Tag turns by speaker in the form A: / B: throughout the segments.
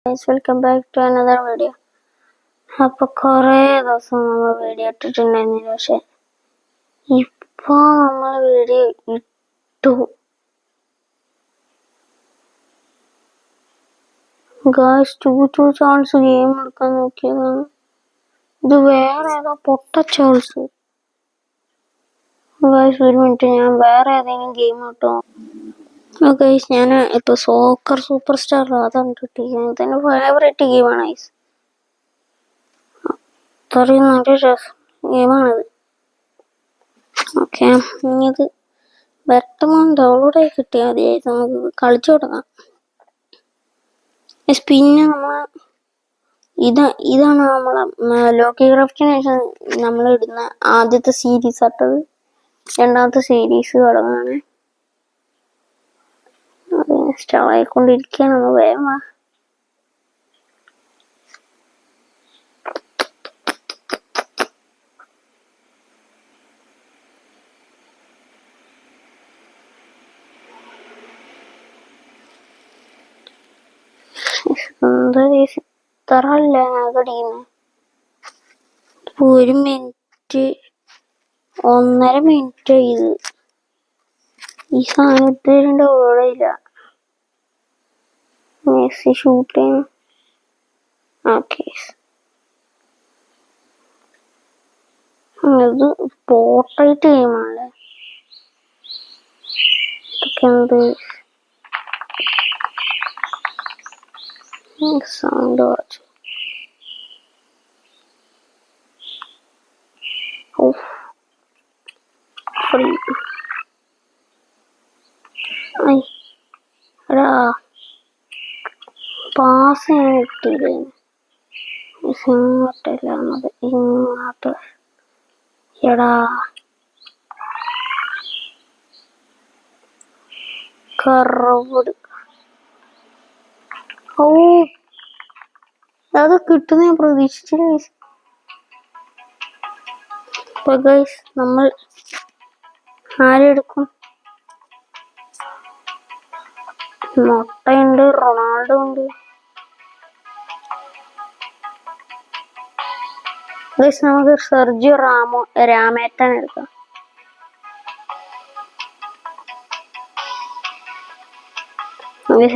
A: Guys, welcome back to another video. അപ്പോൾ കുറേ ദിവസം നമ്മൾ വീഡിയോ ഇട്ടിട്ടുണ്ടായിരുന്നില്ല, പക്ഷെ ഇപ്പോൾ നമ്മൾ വീഡിയോ ഇട്ടു. ഗായ്സ്, 2 ചാൻസ് ഗെയിം എടുക്കാൻ നോക്കിയതാണ്. ഇത് വേറെ ഏതോ പൊട്ട ചാൻസ്. ഗായ്സ്, ഒരു മിനിറ്റ്, ഞാൻ വേറെ ഏതെങ്കിലും ഗെയിം കിട്ടുമോ? ഗൈസ്, ഞാൻ ഇപ്പോൾ സോക്കർ സൂപ്പർ സ്റ്റാർ അതാണ് കിട്ടിയിരിക്കുന്നത്. ഇതെൻ്റെ ഫേവറേറ്റ് ഗെയിമാണ് ഗൈസ്. അത്രയും നല്ല ഗെയിമാണിത്. ഓക്കെ, ഇനിയത് വ്യക്തമായി ഡൗൺലോഡ് ആയി കിട്ടിയാൽ മതിയായിട്ട് നമുക്ക് കളിച്ചു തുടങ്ങാം. പിന്നെ ഇതാണ് നമ്മളെ ലോക്കി ക്രാഫ്റ്റിന് ശേഷം നമ്മൾ ഇടുന്ന ആദ്യത്തെ സീരീസ് ആട്ടത്. രണ്ടാമത്തെ സീരീസ് തുടങ്ങാണ്. ഇൻസ്റ്റാൾ ആയിക്കൊണ്ടിരിക്കുകയാണ്. നമ്മൾ വേഗം വാ. ഇത്ര ലാഗടിക്കുന്നു. 1 മിനിറ്റ് 1.5 മിനിറ്റ് ഇത് ഈ സാധനത്തിൽ ഡൗൺലോഡില്ല. മെസ്സി ഷൂട്ട് ചെയ്യുന്നു. ഓക്കെ, ഇത് പോർട്രേറ്റ് ഗെയിമാണ്. ഇതൊക്കെ എന്ത് സൗണ്ട് കുറച്ചു. ഫ്രീ എടാ, പാസ് ഞാൻ കിട്ടിയില്ല. ഇങ്ങോട്ടല്ല, ഇങ്ങോട്ട്. എടാ, കറവട്. ഓ, അത് കിട്ടുന്ന ഞാൻ പ്രതീക്ഷിച്ചില്ല. അപ്പൊ ഗൈസ്, നമ്മൾ ആരെടുക്കും? മൊട്ടയുണ്ട്, റൊണാൾഡോ ഉണ്ട്. ഗൈസ്, നമുക്ക് സെർജിയോ രാമേട്ടൻ എടുക്കാം.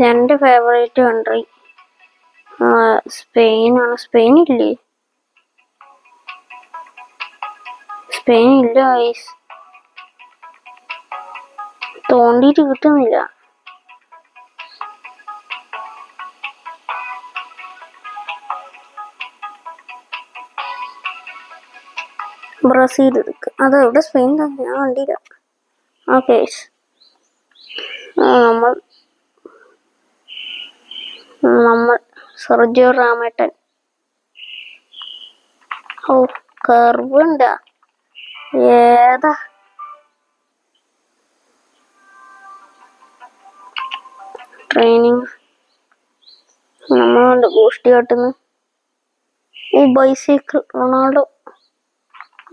A: എൻ്റെ ഫേവറേറ്റ് കൺട്രി സ്പെയിനാണ്. സ്പെയിനില്ലേ? സ്പെയിനില്ല ഗൈസ്, തോണ്ടിയിട്ട് കിട്ടുന്നില്ല. ബ്രസീൽ എടുക്കുക. അതെവിടെ? സ്പെയിൻ തന്നെ, ഞാൻ കണ്ടില്ല. ഓക്കെ, നമ്മൾ സെർജിയോ രാമേട്ടൻ. ഓ, കർവ് ഉണ്ടാ? ഏതാ? ട്രെയിനിങ് നമ്മളുണ്ട്. ഗോഷ്ടി കാട്ടുന്നു. ഓ, ബൈസൈക്കിൾ റൊണാൾഡോ.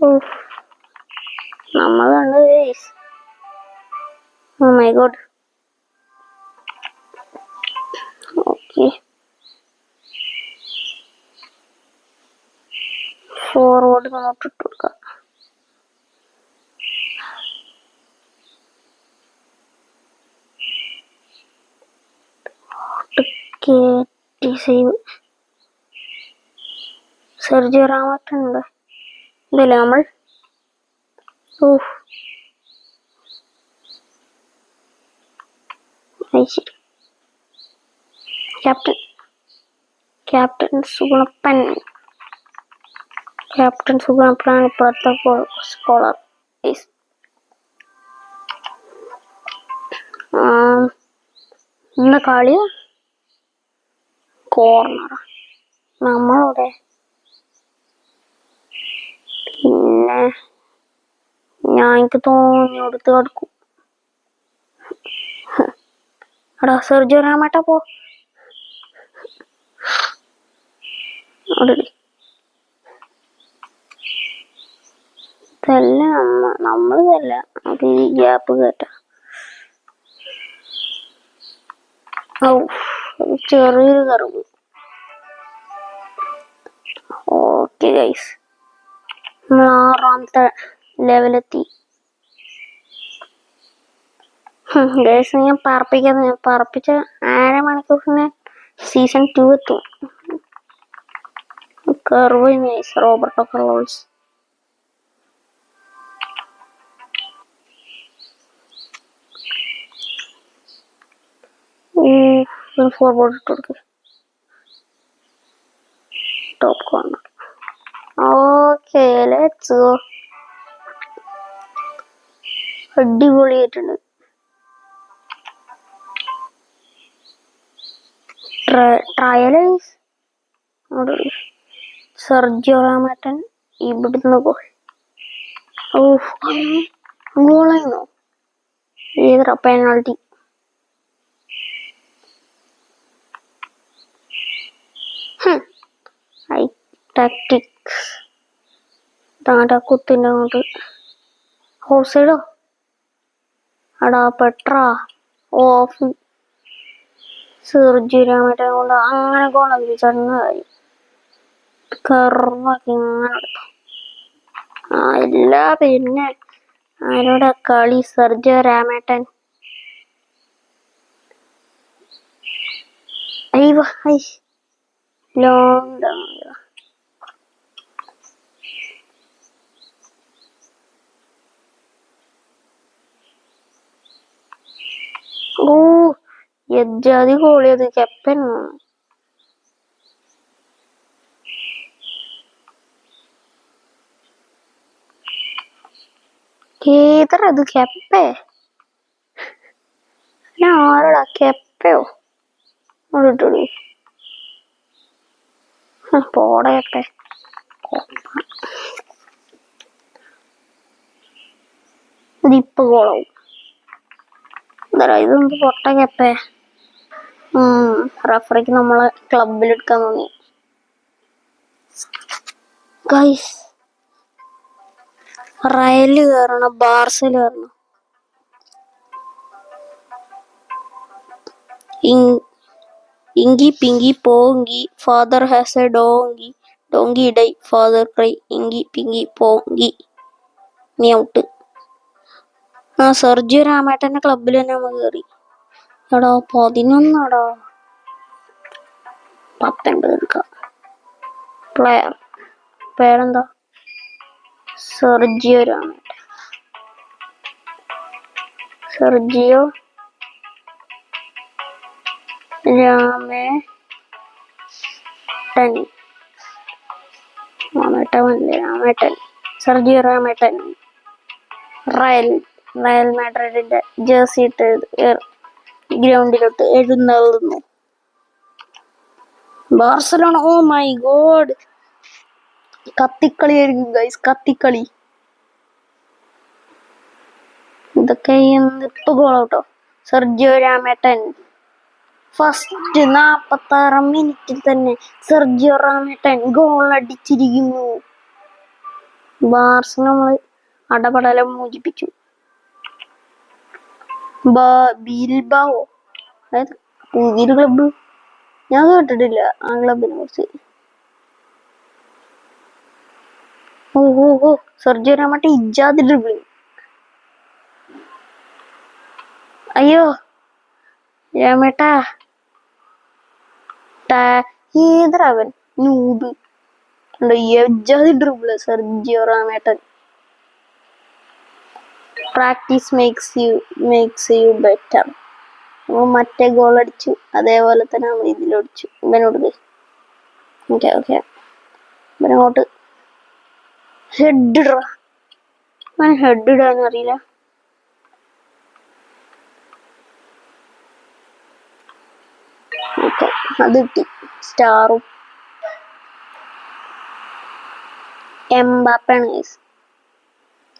A: ഓ, നമ്മൾ കണ്ടത്. Oh my god. Okay, forward note ഇട്ട് കൊടുക്കാം. സെർജിയോ രാമേട്ടൻ ഉണ്ട്. ഇതല്ലേ നമ്മൾ? ഓ, ക്യാപ്റ്റൻ സുഗുണപ്പൻ. ക്യാപ്റ്റൻ സുഗുണപ്പനാണ് ഇപ്പോഴത്തെ സ്കോളർ. ഇന്ന് കളി കോർണർ നമ്മളവിടെ. പിന്നെ എനിക്ക് തോന്നി എടുത്ത് കിടക്കും. എടാ, സെർജിയോ രാമേട്ട പോ. ഇതല്ല നമ്മളിതല്ല, നമുക്ക് ഈ ഗ്യാപ്പ് കേട്ട. ഓ, ചെറിയൊരു കറവ്. ഓക്കെ ഗൈസ്, നമ്മൾ 6ാമത്തെ ലെവലെത്തി. ഗൈസ് ഞാൻ പറപ്പിച്ച അരമണിക്കൂറിന് സീസൺ 2 എത്തും. Curve nice, Roberto Carlos. Forward ഇട്ട് കൊടുക്കുക. Top corner. Okay, let's go. അടിപൊളിയായിട്ടുണ്ട്. ട്രയലൈസ്. സെർജിയോ റാമേട്ടൻ ഇവിടുന്ന് ഗോൾ. ഗോളായിരുന്നോ? ഏതാ പെനാൾട്ടി? ടാക്ടിക്സ്. താണ്ടാ കുത്തിൻ്റെ അങ്ങോട്ട് ഓഫ് സൈഡോ? അടാ പെട്രാ ഓഫ്. സെർജിയോ റാമേട്ടനെ കൊണ്ട് അങ്ങനെ ഗോളാക്കി ചങ്ങായി. കർവാക്കി ഇങ്ങനെ എടുത്തു. ഇല്ല പിന്നെ ആരോടാ കളി? സെർജിയോ റാമേട്ടൻ. Long down. എജാതി ഗോളിയത് കെപ്പൻ. ഏതറത് കെപ്പേ? ആരോടാ കെപ്പയോ? ഇട്ടോടി പോടയട്ടെ. ഇതിപ്പോ ഗോളാവും. ഇതെന്ത് പൊട്ട കെപ്പേ? റഫറിക്ക് നമ്മളെ ക്ലബിലെടുക്കാൻ തോന്നി. ഗൈസ്, റയല് കയറണം, ബാർസല് കയറണം. Inky pinky ponky father has a donkey, donkey die father cry, inky pinky ponky. നീ ഔട്ട്. സെർജിയോ റാമേട്ടന്റെ ക്ലബിൽ തന്നെ നമ്മൾ കയറി. എടാ 11. 19 എടുക്കാം. പ്ലെയർ പേരെന്താ? Sergio Ramettan. Sergio Ramettan. Sergio Ramettan Real മാഡ്രിഡിന്റെ ജേഴ്സി ഇട്ട് ഗ്രൗണ്ടിലോട്ട് എഴുന്നള്ളുന്നു. ബാർസലോണ. ഓ മൈ ഗോഡ്, കത്തിക്കളിയായിരിക്കും ഗൈസ്, കത്തിക്കളി. ഇതൊക്കെ ഇപ്പൊ ഗോളാട്ടോ. സെർജിയോ റാമേട്ടൻ ഫസ്റ്റ് 46 മിനിറ്റിൽ തന്നെ സെർജിയോ റാമേട്ടൻ ഗോൾ അടിച്ചിരിക്കുന്നു. ബാർസ നമ്മള് അടപടലം മോചിപ്പിച്ചു. ബിൽബാവോ, അതായത് പുതിയൊരു ക്ലബ്ബ്. ഞാൻ കേട്ടിട്ടില്ല ആ ക്ലബിനെ കുറിച്ച്. ഓ സെർജിയോ റാമേട്ടൻ ഇജാതി ഡ്രിബിളിങ്. അയ്യോ രാമേട്ടാ, ഏതവൻ നൂബ്. എജാതി dribble Sergio Ramettan. Practice makes you better. മറ്റേ ഗോൾ അടിച്ചു, അതേപോലെ തന്നെ നമ്മൾ ഇതിലടിച്ചു. ഇവനോട് ഓക്കെ ഇവനങ്ങോട്ട് ഹെഡ് ഇടാൻ അറിയില്ല. ഓക്കെ, അത് കിട്ടി. സ്റ്റാറും എംബാപ്പയാണ് ഗൈസ്.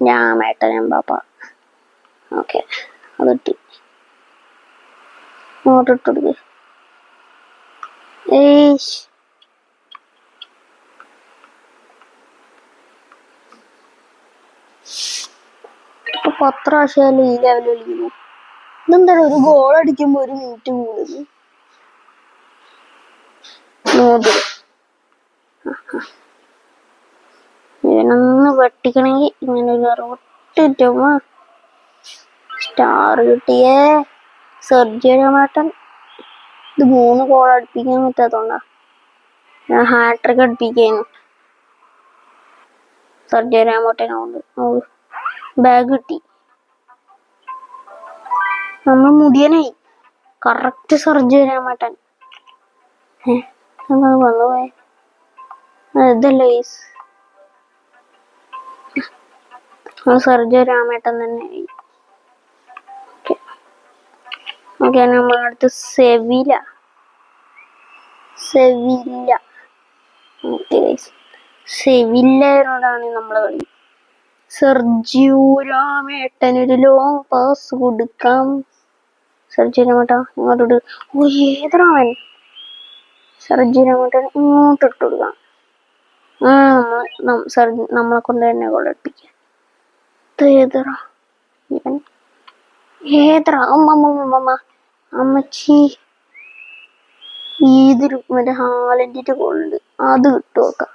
A: രാമേട്ടൻ എംബാപ്പ. ഓക്കെ, അത് കിട്ടി. അങ്ങോട്ട് ഇട്ടുകൊടുക്ക്. ഇപ്പൊ 10 പ്രാവശ്യം ഈ ലെവൽ കളിക്കുന്നു. ഇതെന്താണ് ഒരു ഗോൾ അടിക്കുമ്പോ 1 മിനിറ്റ് കൂടുതൽ? ഇതിനൊന്ന് വെട്ടിക്കണമെങ്കിൽ ഇങ്ങനെ ഒരു റൊട്ടിട്ടുമ്പോ സ്റ്റാർ കിട്ടിയേ. സർജറിമാട്ടൻ ഇത് 3 ഗോൾ അടുപ്പിക്കാൻ പറ്റാത്തോണ്ടാ ഞാൻ ഹാട്രിക് അടുപ്പിക്കുന്നു. സർജറിമാട്ടനുണ്ട് ബാഗ് കിട്ടി. നമ്മൾ മുടിയനായി. കറക്റ്റ് സർജറിമാട്ടൻ. വന്നുപോയെ ഇതല്ലേ സർജറിമാട്ടൻ തന്നെ. ഓക്കെ നമ്മളടുത്ത് സെവില്ലയോടാണ് നമ്മളെ കളി. സർജിയോ രാമേട്ടനൊരു ലോങ് പാസ് കൊടുക്കാം. സർജിരാമേട്ട ഇങ്ങോട്ട്. ഓ ഏതൊരാവൻ. സർജിരാമേട്ടൻ ഇങ്ങോട്ട് ഇട്ട് കൊടുക്കാം. നമ്മളെ കൊണ്ട് തന്നെ കൊള്ളടിപ്പിക്കാം. അമ്മച്ചി ഏതൊരു മറ്റേ ഹാലൻഡിന്റെ ഗോളുണ്ട് അത് കിട്ടുമോക്കാം.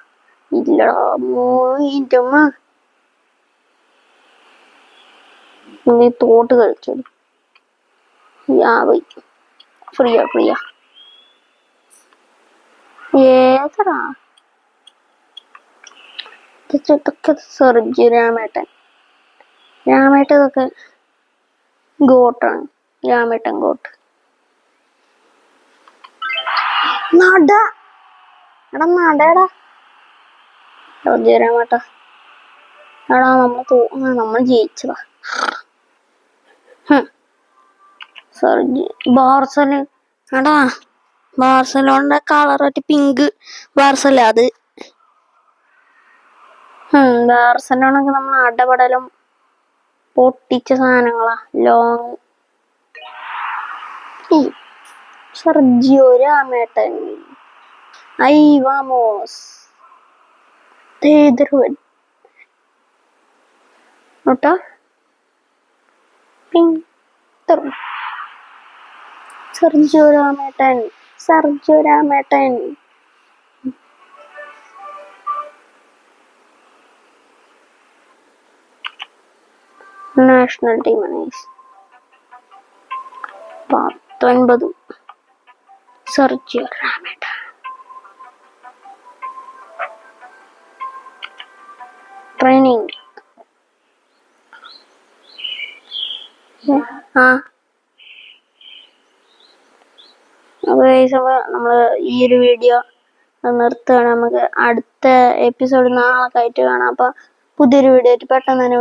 A: ഇല്ലടാ മോയിന്റെ അമ്മ നീ തോട്ട് കളിച്ചത്. ഫ്രീയാ ഏതറാ ഇതൊക്കെ സർജി രാമേട്ടൻ ഇതൊക്കെ ഗോട്ടാണ്. രാമേട്ടൻ ഗോട്ട്. നടടാ സർജി രാമേട്ട. എടാ നമ്മൾ ജയിച്ചതാ. ബാർസലോണിന്റെ കളറായിട്ട് പിങ്ക് ബാർസല അത്. ബാർസലോണൊക്കെ നമ്മൾ അടപടലും പൊട്ടിച്ച സാധനങ്ങളാ. ലോങ് സർജിയോ രാമേട്ടൻ. വാമോസ് കേട്ടോ. സർജിയോ രാമേട്ടൻ നാഷണൽ ടീമാണ് 19. Sergio Ramettan training. നമ്മള് ഈ ഒരു വീഡിയോ നിർത്തുകയാണ്. നമുക്ക് അടുത്ത എപ്പിസോഡ് നാളെ ആയിട്ട് കാണാം. അപ്പൊ പുതിയൊരു വീഡിയോ ആയിട്ട് പെട്ടെന്ന് തന്നെ